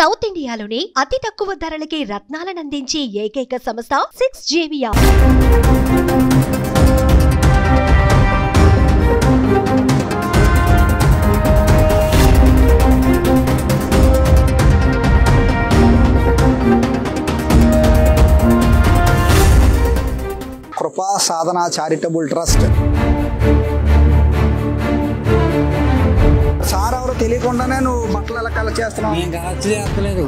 South ఇండియాలోనే అతి తక్కువ ధరలకి రత్నాలను అందించే ఏకైక సంస్థ 6JVR. కృపా సాధన చారిటబుల్ ట్రస్ట్. సార్ ఎవరు తెలియకుండానే నువ్వు బట్టలు ఎలా కలెక్ట్ చేస్తున్నావు? నేను కలెక్ట్ చేస్తలేదు.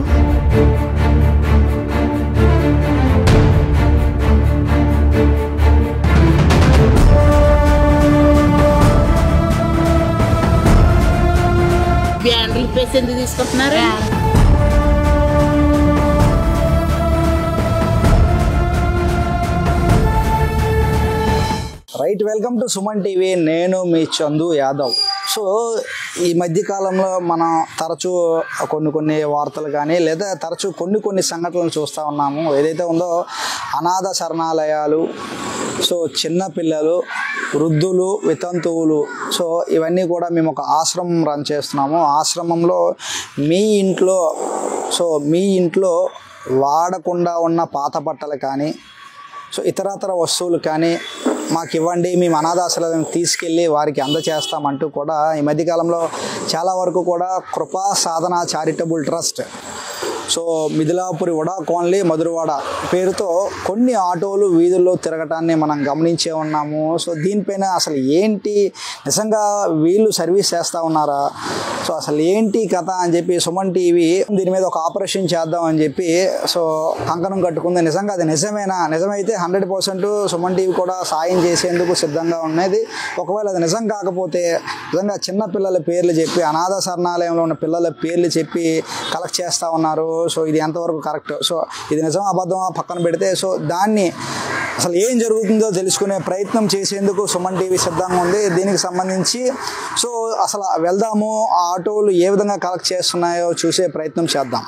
బ్యాండ్లు పేసి ఎందుకు తీసుకుంటున్నారు? Right, welcome to Suman TV. నేను మీ చందు యాదవ్. సో ఈ మధ్యకాలంలో మనం తరచూ కొన్ని వార్తలు కానీ లేదా తరచూ కొన్ని సంఘటనలు చూస్తూ ఉన్నాము. ఏదైతే ఉందో అనాథ శరణాలయాలు, సో చిన్నపిల్లలు, వృద్ధులు, వితంతువులు, సో ఇవన్నీ కూడా మేము ఒక ఆశ్రమం రన్ చేస్తున్నాము. ఆశ్రమంలో మీ ఇంట్లో వాడకుండా ఉన్న పాత బట్టలు కానీ, సో ఇతరతర వస్తువులు కానీ మాకు ఇవ్వండి, మేము అనాథాశ్రయాలను తీసుకెళ్ళి వారికి అందజేస్తామంటూ కూడా ఈ మధ్యకాలంలో చాలా వరకు కూడా Krupa Sadhana charitable trust, so Mithilapuri VUDA colony Madhurawada పేరుతో కొన్ని ఆటోలు వీధుల్లో తిరగటాన్ని మనం గమనించే ఉన్నాము. సో దీనిపైన అసలు ఏంటి, నిజంగా వీళ్ళు సర్వీస్ చేస్తూ ఉన్నారా, సో అసలు ఏంటి కథ అని చెప్పి సుమన్ టీవీ దీని మీద ఒక ఆపరేషన్ చేద్దాం అని చెప్పి సో కంకణం కట్టుకుంది. నిజంగా అది నిజమైతే 100% సుమన్ టీవీ కూడా సాయం చేసేందుకు సిద్ధంగా ఉన్నది. ఒకవేళ అది నిజం కాకపోతే నిజంగా చిన్న పిల్లల పేర్లు చెప్పి, అనాథ శరణాలయంలో ఉన్న పిల్లల పేర్లు చెప్పి కలెక్ట్ చేస్తూ ఉన్నారు. సో ఇది ఎంతవరకు కరెక్ట్, సో ఇది నిజం అబద్ధమా పక్కన పెడితే, సో దాన్ని అసలు ఏం జరుగుతుందో తెలుసుకునే ప్రయత్నం చేసేందుకు సుమన్ టీవీ సిద్ధంగా ఉంది. దీనికి సంబంధించి సో అసలు వెళ్దాము, ఆ ఆటోలు ఏ విధంగా కలెక్ట్ చేస్తున్నాయో చూసే ప్రయత్నం చేద్దాం.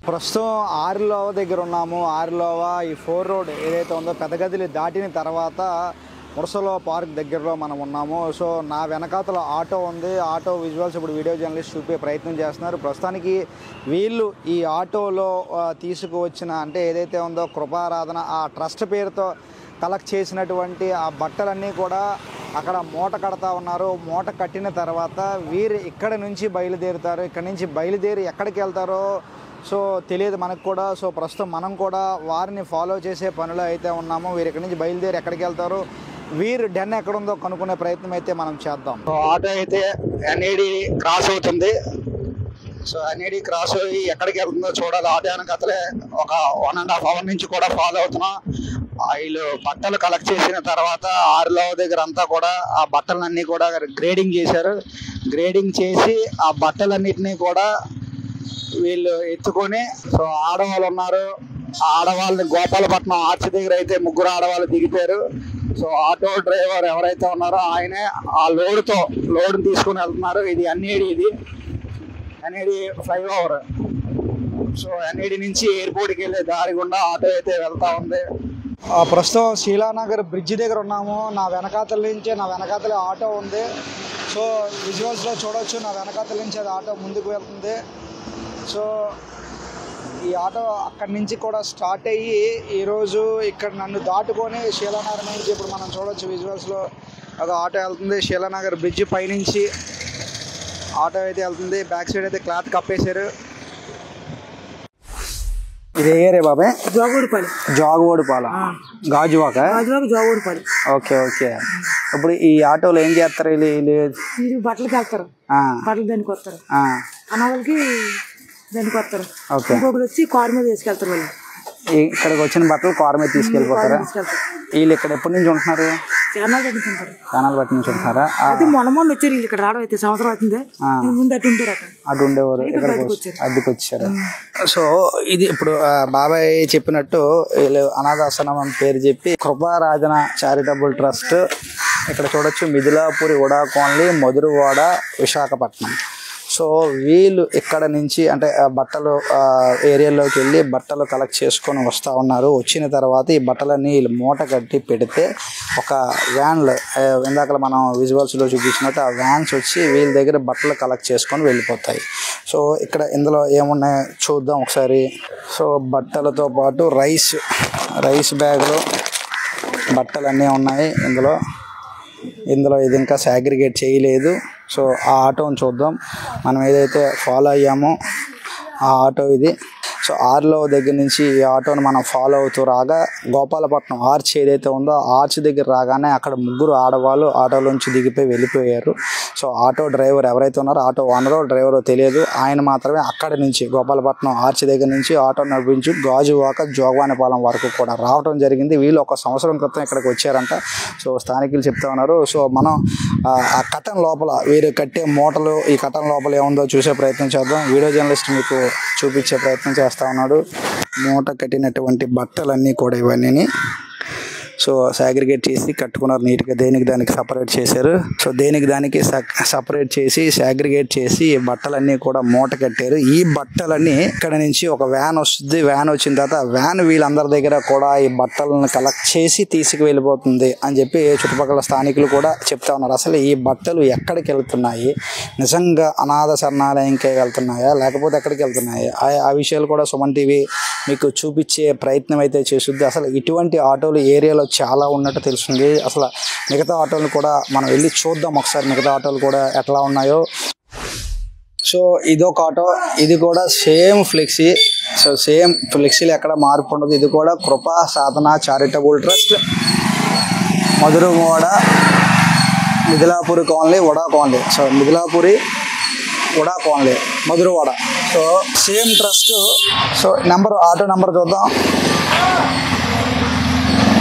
ప్రస్తుతం ఆరిలోవ దగ్గర ఉన్నాము. ఆరిలోవ ఈ 4 రోడ్ ఏదైతే ఉందో పెద్దగదిలి దాటిన తర్వాత మురసలో పార్క్ దగ్గరలో మనం ఉన్నాము. సో నా వెనకాతల ఆటో ఉంది. ఆటో విజువల్స్ ఇప్పుడు వీడియో జర్నలిస్ట్ చూపే ప్రయత్నం చేస్తున్నారు. ప్రస్తుతానికి వీళ్ళు ఈ ఆటోలో తీసుకువచ్చిన అంటే ఏదైతే ఉందో కృపారాధన ఆ ట్రస్ట్ పేరుతో కలెక్ట్ చేసినటువంటి ఆ బట్టలన్నీ కూడా అక్కడ మూట కడతా ఉన్నారు. మూట కట్టిన తర్వాత వీరు ఇక్కడ నుంచి బయలుదేరుతారు. ఇక్కడ నుంచి బయలుదేరి ఎక్కడికి వెళ్తారో సో తెలియదు మనకు కూడా. సో ప్రస్తుతం మనం కూడా వారిని ఫాలో చేసే పనిలో అయితే ఉన్నాము. వీరు ఇక్కడి నుంచి బయలుదేరి ఎక్కడికి వెళ్తారు, వీరు డెన్ ఎక్కడుందో కనుక్కునే ప్రయత్నం అయితే మనం చేద్దాం. ఆటో అయితే ఎన్ఏడి క్రాస్ అవుతుంది. సో ఎన్ఏడి క్రాస్ అయ్యి ఎక్కడికి వెళ్తుందో చూడాలి. ఆటో వెనకతలే ఒక 1.5 hour నుంచి కూడా ఫాలో అవుతున్నాం. వీళ్ళు బట్టలు కలెక్ట్ చేసిన తర్వాత ఆరులో దగ్గర అంతా కూడా ఆ బట్టలన్నీ కూడా గ్రేడింగ్ చేశారు. గ్రేడింగ్ చేసి ఆ బట్టలన్నిటినీ కూడా వీళ్ళు ఎత్తుకొని, సో ఆడవాళ్ళు ఉన్నారు. ఆ ఆడవాళ్ళని గోపాలపట్నం ఆర్చి దగ్గర అయితే 3 ఆడవాళ్ళు దిగిపోయారు. సో ఆటో డ్రైవర్ ఎవరైతే ఉన్నారో ఆయనే ఆ లోడ్ని తీసుకుని వెళ్తున్నారు. ఇది ఎన్ఏడి ఫ్లైఓవర్. సో ఎన్ఏడి నుంచి ఎయిర్పోర్ట్కి వెళ్ళే దారి గుండా ఆటో అయితే వెళ్తూ ఉంది. ప్రస్తుతం శీలానగర్ బ్రిడ్జ్ దగ్గర ఉన్నాము. నా వెనకాతలే ఆటో ఉంది. సో విజువల్స్లో చూడవచ్చు, నా వెనకాతల నుంచి అది ఆటో ముందుకు వెళ్తుంది. సో ఈ ఆటో అక్కడి నుంచి కూడా స్టార్ట్ అయ్యి ఈరోజు ఇక్కడ నన్ను దాటుకొని శీలానగర్ నుంచి ఇప్పుడు మనం చూడవచ్చు విజువల్స్లో ఒక ఆటో వెళ్తుంది. శీలానగర్ బ్రిడ్జ్ పైనుంచి ఆటో అయితే వెళ్తుంది. బ్యాక్ సైడ్ అయితే క్లాత్ కప్పేశారు. ఇది ఏరే బాబాయ్? జాగువోడిపాల గాజువాక. ఓకే. ఇప్పుడు ఈ ఆటోలో ఏం చేస్తారు? బట్టలకి వెళ్తారు, బట్టలు దానికి వస్తారు, అనాథలకి దానికి వస్తారు. ఇంకొకరు వచ్చి కారు మీద తీసుకెళ్తారు. వాళ్ళు ఇక్కడికి వచ్చిన బట్టలు కారు మీద తీసుకెళ్ళిపోతారా? వీళ్ళు ఇక్కడ ఎప్పటి నుంచి ఉంటున్నారు? చానాలు బట్టి నుంచి ఉంటున్నారా? మొన్న వచ్చారు వీళ్ళు ఇక్కడ రావడం అయితే సంవత్సరం అవుతుంది. ముందు అటు ఉండేవారు, అద్దెకి వచ్చారు. సో ఇది ఇప్పుడు బాబాయ్ చెప్పినట్టు వీళ్ళు అనాథాశ్రమం పేరు చెప్పి కృపారాధన చారిటబుల్ ట్రస్ట్ ఇక్కడ చూడొచ్చు. Mithilapuri VUDA colony Madhurawada Visakhapatnam. So వీళ్ళు ఇక్కడ నుంచి అంటే బట్టలు ఏరియాలోకి వెళ్ళి బట్టలు కలెక్ట్ చేసుకొని వస్తూ ఉన్నారు. వచ్చిన తర్వాత ఈ బట్టలన్నీ వీళ్ళు మూట కట్టి పెడితే ఒక వ్యాన్లు ఇందాక మనం విజువల్స్లో చూపించినట్టు ఆ వ్యాన్స్ వచ్చి వీళ్ళ దగ్గర బట్టలు కలెక్ట్ చేసుకొని వెళ్ళిపోతాయి. సో ఇక్కడ ఇందులో ఏమున్నాయో చూద్దాం ఒకసారి. సో బట్టలతో పాటు రైస్ బ్యాగులు బట్టలు అన్నీ ఉన్నాయి ఇందులో ఇది ఇంకా సాగ్రిగేట్ చేయలేదు. సో ఆ ఆటోని చూద్దాం. మనం ఏదైతే ఫాలో అయ్యామో ఆ ఆటో ఇది. సో ఆర్లో దగ్గర నుంచి ఈ ఆటోని మనం ఫాలో అవుతూ రాగా గోపాలపట్నం ఆర్చ్ ఏదైతే ఉందో ఆర్చ్ దగ్గర రాగానే అక్కడ 3 ఆడవాళ్ళు ఆటోలోంచి దిగిపోయి వెళ్ళిపోయారు. సో ఆటో డ్రైవర్ ఎవరైతే ఉన్నారో ఆటో ఓనరో డ్రైవరో తెలియదు, ఆయన మాత్రమే అక్కడి నుంచి గోపాలపట్నం ఆర్చ్ దగ్గర నుంచి ఆటో నడిపించి గాజువాక జోగవానిపాలెం వరకు కూడా రావడం జరిగింది. వీళ్ళు 1 సంవత్సరం క్రితం ఇక్కడికి వచ్చారంట. సో స్థానికులు చెప్తా ఉన్నారు. సో మనం ఆ కటన్ లోపల వీరు కట్టే మూటలు ఈ కటన్ లోపల ఏముందో చూసే ప్రయత్నం చేద్దాం. వీడియో జర్నలిస్ట్ మీకు చూపించే ప్రయత్నం చేస్తా ఉన్నాడు. మూట కట్టినటువంటి బట్టలన్నీ కూడా ఇవన్నీ సో సాగ్రిగేట్ చేసి కట్టుకున్నారు నీట్గా. దేనికి దానికి సపరేట్ చేశారు. సో దేనికి దానికి సపరేట్ చేసి సాగ్రిగేట్ చేసి బట్టలన్నీ కూడా మూట కట్టారు. ఈ బట్టలన్నీ ఇక్కడ నుంచి ఒక వ్యాన్ వస్తుంది. వ్యాన్ వచ్చిన తర్వాత వ్యాన్ వీళ్ళందరి దగ్గర కూడా ఈ బట్టలను కలెక్ట్ చేసి తీసుకు వెళ్ళిపోతుంది అని చెప్పి చుట్టుపక్కల స్థానికులు కూడా చెప్తా ఉన్నారు. అసలు ఈ బట్టలు ఎక్కడికి వెళ్తున్నాయి, నిజంగా అనాథ శరణాలయంకే వెళ్తున్నాయా లేకపోతే ఎక్కడికి వెళ్తున్నాయి, ఆ విషయాలు కూడా సుమన్ టీవీ మీకు చూపించే ప్రయత్నం అయితే చేస్తుంది. అసలు ఇటువంటి ఆటోలు ఏరియాలో చాలా ఉన్నట్టు తెలుస్తుంది. అసలు మిగతా ఆటోలు కూడా మనం వెళ్ళి చూద్దాం ఒకసారి, మిగతా ఆటోలు కూడా ఎట్లా ఉన్నాయో. సో ఇదొక ఆటో, ఇది కూడా సేమ్ ఫ్లెక్సీ. సో సేమ్ ఫ్లెక్సీలు ఎక్కడ మార్పు ఉండదు. ఇది కూడా Krupa Sadhana charitable trust, Madhurawada, Mithilapuri colony, VUDA colony. So Mithilapuri VUDA colony, Madhurawada. So same trust. So auto number చూద్దాం.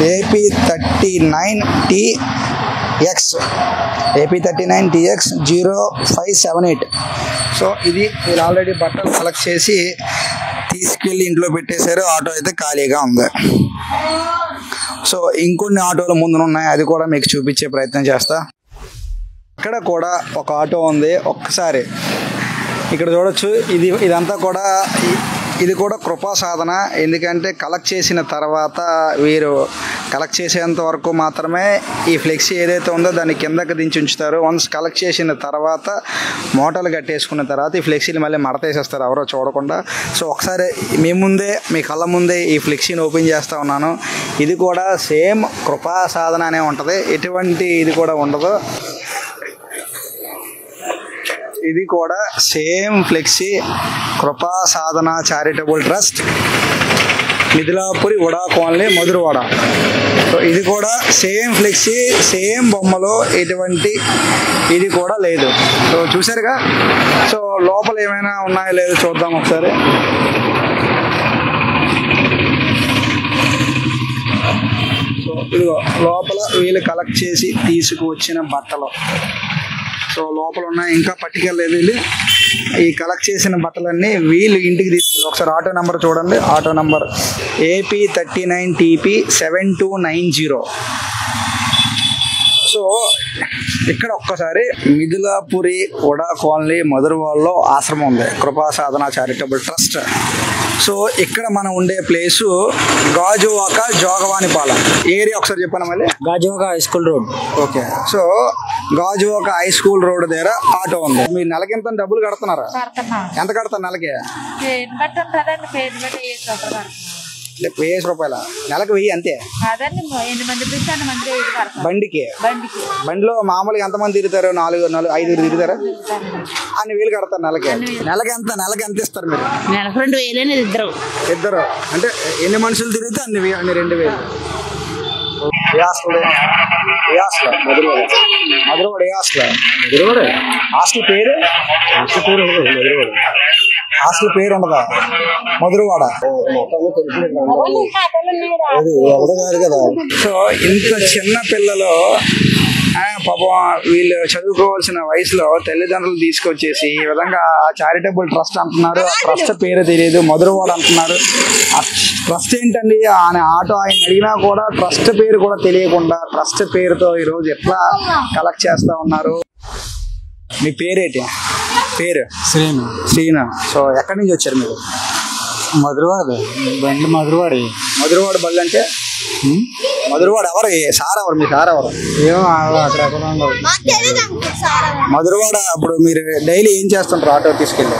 AP39TX 0578. సో ఇది వీళ్ళు ఆల్రెడీ బట్టలు సెలెక్ట్ చేసి తీసుకెళ్ళి ఇంట్లో పెట్టేశారు. ఆటో అయితే ఖాళీగా ఉంది. సో ఇంకొన్ని ఆటోలు ముందునున్నాయి, అది కూడా మీకు చూపించే ప్రయత్నం చేస్తా. ఇక్కడ కూడా ఒక ఆటో ఉంది. ఒక్కసారి ఇక్కడ చూడొచ్చు. ఇదంతా కూడా ఇది కూడా కృపా సాధన. ఎందుకంటే కలెక్ట్ చేసిన తర్వాత వీరు కలెక్ట్ చేసేంత వరకు మాత్రమే ఈ ఫ్లెక్సీ ఏదైతే ఉందో దాన్ని కిందకి దించి ఉంచుతారు. వన్స్ కలెక్ట్ చేసిన తర్వాత మూటలు కట్టేసుకున్న తర్వాత ఈ ఫ్లెక్సీని మళ్ళీ మడతేసేస్తారు ఎవరో చూడకుండా. సో ఒకసారి మీ కళ్ళ ముందే ఈ ఫ్లెక్సీని ఓపెన్ చేస్తూ ఉన్నాను. ఇది కూడా సేమ్ కృపా సాధన అనే ఉంటుంది, ఎటువంటి ఇది కూడా ఉండదు. ఇది కూడా same flexi, Krupa Sadhana charitable trust, Mithilapuri VUDA colony, Madhurawada. So ఇది కూడా సేమ్ ఫ్లెక్సీ, సేమ్ బొమ్మలో ఎటువంటి ఇది కూడా లేదు. సో చూసారుగా. సో లోపల ఏమైనా ఉన్నాయో లేదో చూద్దాం ఒకసారి. సో ఇదిగో లోపల వీళ్ళు కలెక్ట్ చేసి తీసుకువచ్చిన బట్టలు. సో లోపల ఉన్నాయి, ఇంకా పట్టుకెళ్ళలేదు వీళ్ళు. ఈ కలెక్ట్ చేసిన బట్టలన్నీ వీళ్ళు ఇంటికి తీసుకెళ్ళి ఒకసారి ఆటో నెంబర్ చూడండి. Auto number AP39TP 7290. సో ఇక్కడ ఒక్కసారి మిథిలాపురి వడా కాలనీ, మధురవాడలో ఆశ్రమం ఉంది, కృపా సాధన చారిటబుల్ ట్రస్ట్. సో ఇక్కడ మనం ఉండే ప్లేసు గాజువాక జోగవానిపాలెం ఏరియా. ఒకసారి చెప్పాను మళ్ళీ. Gajuwaka high school road. Okay. So Gajuwaka high school road దగ్గర ఆటో ఉంది. మీరు నెలకి ఎంత డబ్బులు కడుతున్నారా? ఎంత కడతారు నెలకి? 1000 రూపాయల నెలకు 1000 అంతే. బండిలో మామూలుగా ఎంతమంది తిరుగుతారు? 4-5 తిరుగుతారా? అన్ని వేలు కడతారు నెలకి. నెలకి ఎంత ఇస్తారు మీరు? నెలకు 2000. ఇద్దరు అంటే ఎన్ని మనుషులు తిరిగితే అన్ని 2000. హాస్టల్ పేరు ఉండదా? మధురవాడ. సో ఇంత చిన్న పిల్లలు పాపం వీళ్ళు చదువుకోవాల్సిన వయసులో తల్లిదండ్రులు తీసుకొచ్చేసి ఈ విధంగా చారిటబుల్ ట్రస్ట్ అంటున్నారు. ఆ ట్రస్ట్ పేరు తెలియదు, మధురవాడ అంటున్నారు. ఆ ట్రస్ట్ ఏంటండి ఆయన ఆటో ఆయన అడిగినా కూడా ట్రస్ట్ పేరు కూడా తెలియకుండా ట్రస్ట్ పేరుతో ఈరోజు ఎట్లా కలెక్ట్ చేస్తా ఉన్నారు. మీ పేరేంటి? పేరు శ్రీను. సో ఎక్కడి నుంచి వచ్చారు మీరు? మధురవాడ బండి మధురవాడ బళ్ళు అంటే మధురవాడ ఎవరు? సార్ ఎవరు? మీ సార్ ఎవరు? ఏమో అక్కడ ఉండదు. మధురవాడ అప్పుడు మీరు డైలీ ఏం చేస్తుంటారు ఆటో తీసుకెళ్ళి?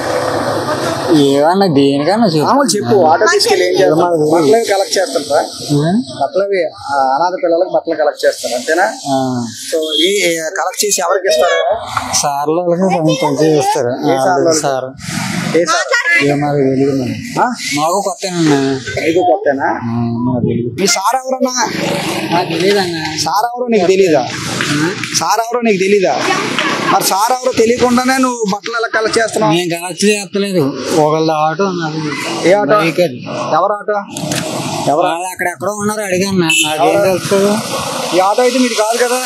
ఏమన్నా దేనికన్నా చెప్పు. ఆటో తీసుకెళ్ళి ఏం చేస్తారు? బట్టలు కలెక్ట్ చేస్తుంటారా? బట్టలవి అనాథ పిల్లలకు బట్టలు కలెక్ట్ చేస్తారు అంతేనా? సో ఈ కలెక్ట్ చేసి ఎవరికి ఇస్తారు? సార్లు చేస్తారు. సార్ మాకు కొత్తేనా? నీకు కొత్తేనా? మీ సార్ ఎవరన్నా? నాకు తెలియదన్నా. సార్ ఎవరో నీకు తెలీదా? సార్ ఎవరో నీకు తెలీదా? మరి సార్ ఎవరో తెలియకుండానే నువ్వు బట్టలు ఎలా కలెక్ట్ చేస్తున్నావు? నేను కలెక్ట్ చేస్తలేదు. ఒకళ్ళ ఆటో ఉన్నది. ఏ ఆటో? ఎవరు ఆటో? ఎవరు? అక్కడెక్కడో ఉన్నారు, అడిగాను. నాకేం తెలుస్తుంది? ఈ ఆటో అయితే మీది కాదు కదా,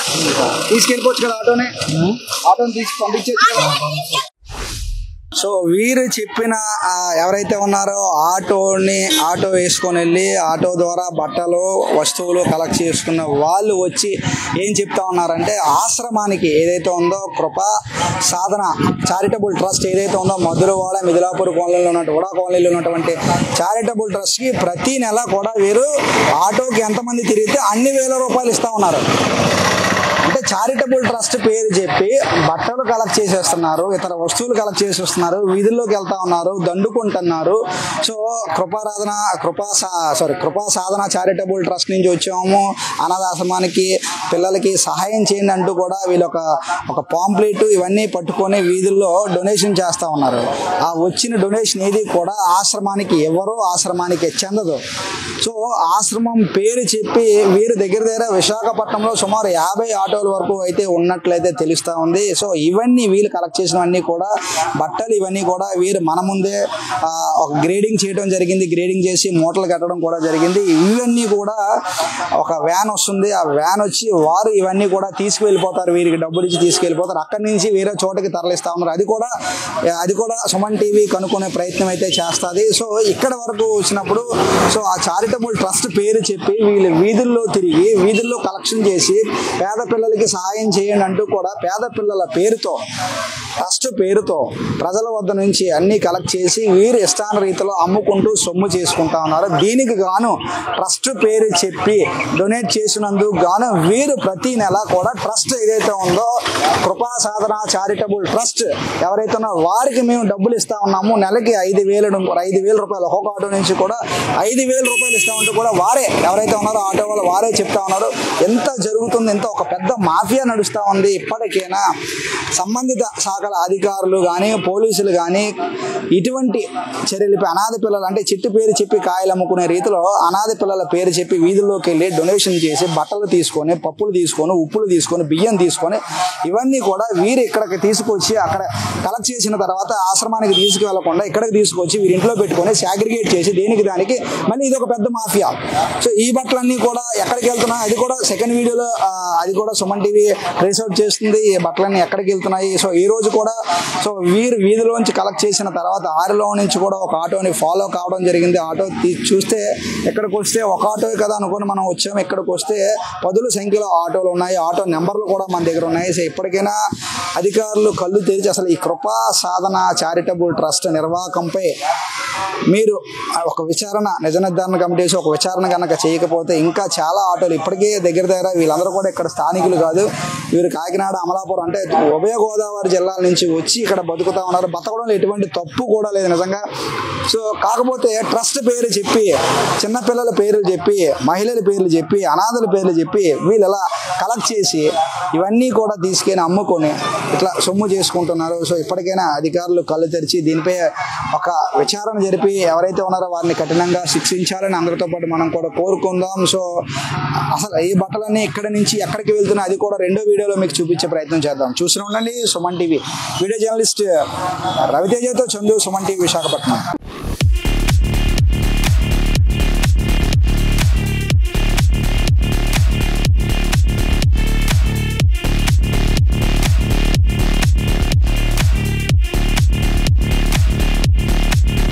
తీసుకెళ్ళిపోవచ్చు కదా ఆటోని తీసి పంపించచ్చు కదా. సో వీరు చెప్పిన ఎవరైతే ఉన్నారో ఆటో వేసుకొని వెళ్ళి ఆటో ద్వారా బట్టలు వస్తువులు కలెక్ట్ చేసుకున్న వాళ్ళు వచ్చి ఏం చెప్తా ఉన్నారంటే, ఆశ్రమానికి ఏదైతే ఉందో కృపా సాధన చారిటబుల్ ట్రస్ట్ ఏదైతే ఉందో మధురవాడ మిదిలాపూర్ కాలనీలో ఉన్నటువంటి చారిటబుల్ ట్రస్ట్కి ప్రతి నెల కూడా వీరు ఆటోకి ఎంతమంది తిరిగితే అన్ని వేల రూపాయలు ఇస్తూ ఉన్నారు. అంటే చారిటబుల్ ట్రస్ట్ పేరు చెప్పి బట్టలు కలెక్ట్ చేసేస్తున్నారు, ఇతర వస్తువులు కలెక్ట్ చేసేస్తున్నారు, వీధుల్లోకి వెళ్తా ఉన్నారు, దండుకుంటున్నారు. సో కృపా సాధన చారిటబుల్ ట్రస్ట్ నుంచి వచ్చాము, అనాథాశ్రమానికి పిల్లలకి సహాయం చేయండి అంటూ కూడా వీళ్ళు ఒక పాంప్లెట్ ఇవన్నీ పట్టుకొని వీధుల్లో డొనేషన్ చేస్తూ ఉన్నారు. ఆ వచ్చిన డొనేషన్ ఏది కూడా ఆశ్రమానికి ఎవరో ఆశ్రమానికి చెందదు. సో ఆశ్రమం పేరు చెప్పి వీరు దగ్గర విశాఖపట్నంలో సుమారు 50 ఆటోల వరకు అయితే ఉన్నట్లయితే తెలుస్తూ ఉంది. సో ఇవన్నీ వీళ్ళు కలెక్ట్ చేసినవన్నీ కూడా బట్టలు ఇవన్నీ కూడా వీరు మన ముందే ఒక గ్రేడింగ్ చేయడం జరిగింది. గ్రేడింగ్ చేసి మూటలు కట్టడం కూడా జరిగింది. ఇవన్నీ కూడా ఒక వ్యాన్ వస్తుంది, ఆ వ్యాన్ వచ్చి వారు ఇవన్నీ కూడా తీసుకువెళ్ళిపోతారు, వీరికి డబ్బులు ఇచ్చి తీసుకెళ్ళిపోతారు. అక్కడి నుంచి వేరే చోటకి తరలిస్తూ ఉన్నారు. అది కూడా సుమన్ టీవీ కనుక్కునే ప్రయత్నం అయితే చేస్తుంది. సో ఇక్కడ వరకు వచ్చినప్పుడు సో ఆ చారిటబుల్ ట్రస్ట్ పేరు చెప్పి వీళ్ళు వీధుల్లో తిరిగి వీధుల్లో కలెక్షన్ చేసి పేద పిల్లలకి సహాయం చేయండి అంటూ కూడా పేద పిల్లల పేరుతో ట్రస్ట్ పేరుతో ప్రజల వద్ద నుంచి అన్ని కలెక్ట్ చేసి వీరు ఇష్టాన రీతిలో అమ్ముకుంటూ సొమ్ము చేసుకుంటా ఉన్నారు. దీనికి గాను ట్రస్ట్ పేరు చెప్పి డొనేట్ చేసినందుకు గాను వీరు ప్రతి నెల కూడా ట్రస్ట్ ఏదైతే ఉందో కృపా సాధన చారిటబుల్ ట్రస్ట్ ఎవరైతే ఉన్నారో వారికి మేము డబ్బులు ఇస్తా ఉన్నాము. నెలకి 5,000 రూపాయలు ఒక్కొక్క ఆటో నుంచి కూడా 5,000 రూపాయలు ఇస్తామంటూ కూడా వారే ఎవరైతే ఉన్నారో ఆటో వాళ్ళు వారే చెప్తా ఉన్నారు. ఎంత జరుగుతుంది, ఎంత ఒక పెద్ద మాఫియా నడుస్తూ ఉంది. ఇప్పటికైనా సంబంధిత శాఖల అధికారులు కానీ పోలీసులు కానీ ఇటువంటి చర్యలపై అనాథ పిల్లలు అంటే చెట్టు పేరు చెప్పి కాయలు అమ్ముకునే రీతిలో అనాథ పిల్లల పేరు చెప్పి వీధుల్లోకి వెళ్ళి డొనేషన్ చేసి బట్టలు తీసుకొని, పప్పులు తీసుకొని, ఉప్పులు తీసుకొని, బియ్యం తీసుకొని ఇవన్నీ కూడా వీరు ఇక్కడికి తీసుకొచ్చి అక్కడ కలెక్ట్ చేసిన తర్వాత ఆశ్రమానికి తీసుకువెళ్లకుండా ఇక్కడికి తీసుకొచ్చి వీరి ఇంట్లో పెట్టుకొని సాగ్రిగేట్ చేసి దానికి మళ్ళీ ఇది ఒక పెద్ద మాఫియా. సో ఈ బట్టలన్నీ కూడా ఎక్కడికి వెళ్తున్నాయి అది కూడా సెకండ్ వీడియోలో అది కూడా సుమన్ టీవీ ట్రేస్ అవుట్ చేస్తుంది. ఈ బట్టలన్నీ ఎక్కడికి వెళ్తున్నాయి. సో ఈ రోజు కూడా సో వీరు వీధిలోంచి కలెక్ట్ చేసిన తర్వాత ఆరులో నుంచి కూడా ఒక ఆటోని ఫాలో కావడం జరిగింది. ఆటో చూస్తే ఇక్కడికి వస్తే ఒక ఆటో కదా అనుకుని మనం వచ్చాము. ఇక్కడికి వస్తే 10 సంఖ్యలో ఆటోలు ఉన్నాయి, ఆటో నెంబర్లు కూడా మన దగ్గర ఉన్నాయి. సో ఇప్పటికైనా అధికారులు కళ్ళు తెరిచి అసలు ఈ కృపా సాధన చారిటబుల్ ట్రస్ట్ నిర్వాహకంపై మీరు ఒక విచారణ నిజ నిర్ధారణ కమిటీ ఒక విచారణ కనుక చేయకపోతే ఇంకా చాలా ఆటోలు ఇప్పటికే దగ్గర వీళ్ళందరూ కూడా ఇక్కడ స్థానికులు కాదు, వీరు కాకినాడ అమలాపురం అంటే ఉభయ గోదావరి జిల్లాల నుంచి వచ్చి ఇక్కడ బతుకుతా ఉన్నారు. బతకడంలో ఎటువంటి తప్పు కూడా లేదు నిజంగా. సో కాకపోతే ట్రస్ట్ పేరు చెప్పి చిన్నపిల్లల పేర్లు చెప్పి మహిళల పేర్లు చెప్పి అనాథల పేర్లు చెప్పి వీళ్ళు ఇలా కలెక్ట్ చేసి ఇవన్నీ కూడా తీసుకొని అమ్ముకొని ఇట్లా సొమ్ము చేసుకుంటున్నారు. సో ఇప్పటికైనా అధికారులు కళ్ళు తెరిచి దీనిపై ఒక విచారణ జరిపి ఎవరైతే ఉన్నారో వారిని కఠినంగా శిక్షించాలని అందరితో పాటు మనం కూడా కోరుకుందాం. సో అసలు ఈ బట్టలన్నీ ఇక్కడి నుంచి ఎక్కడికి వెళ్తున్నాయి అది కూడా రెండో వీడియోలో మీకు చూపించే ప్రయత్నం చేద్దాం. చూస్తూనే ఉండండి సుమన్ టీవీ. వీడియో జర్నలిస్ట్ రవితేజతో చందు, సుమన్ టీవీ విశాఖపట్నం.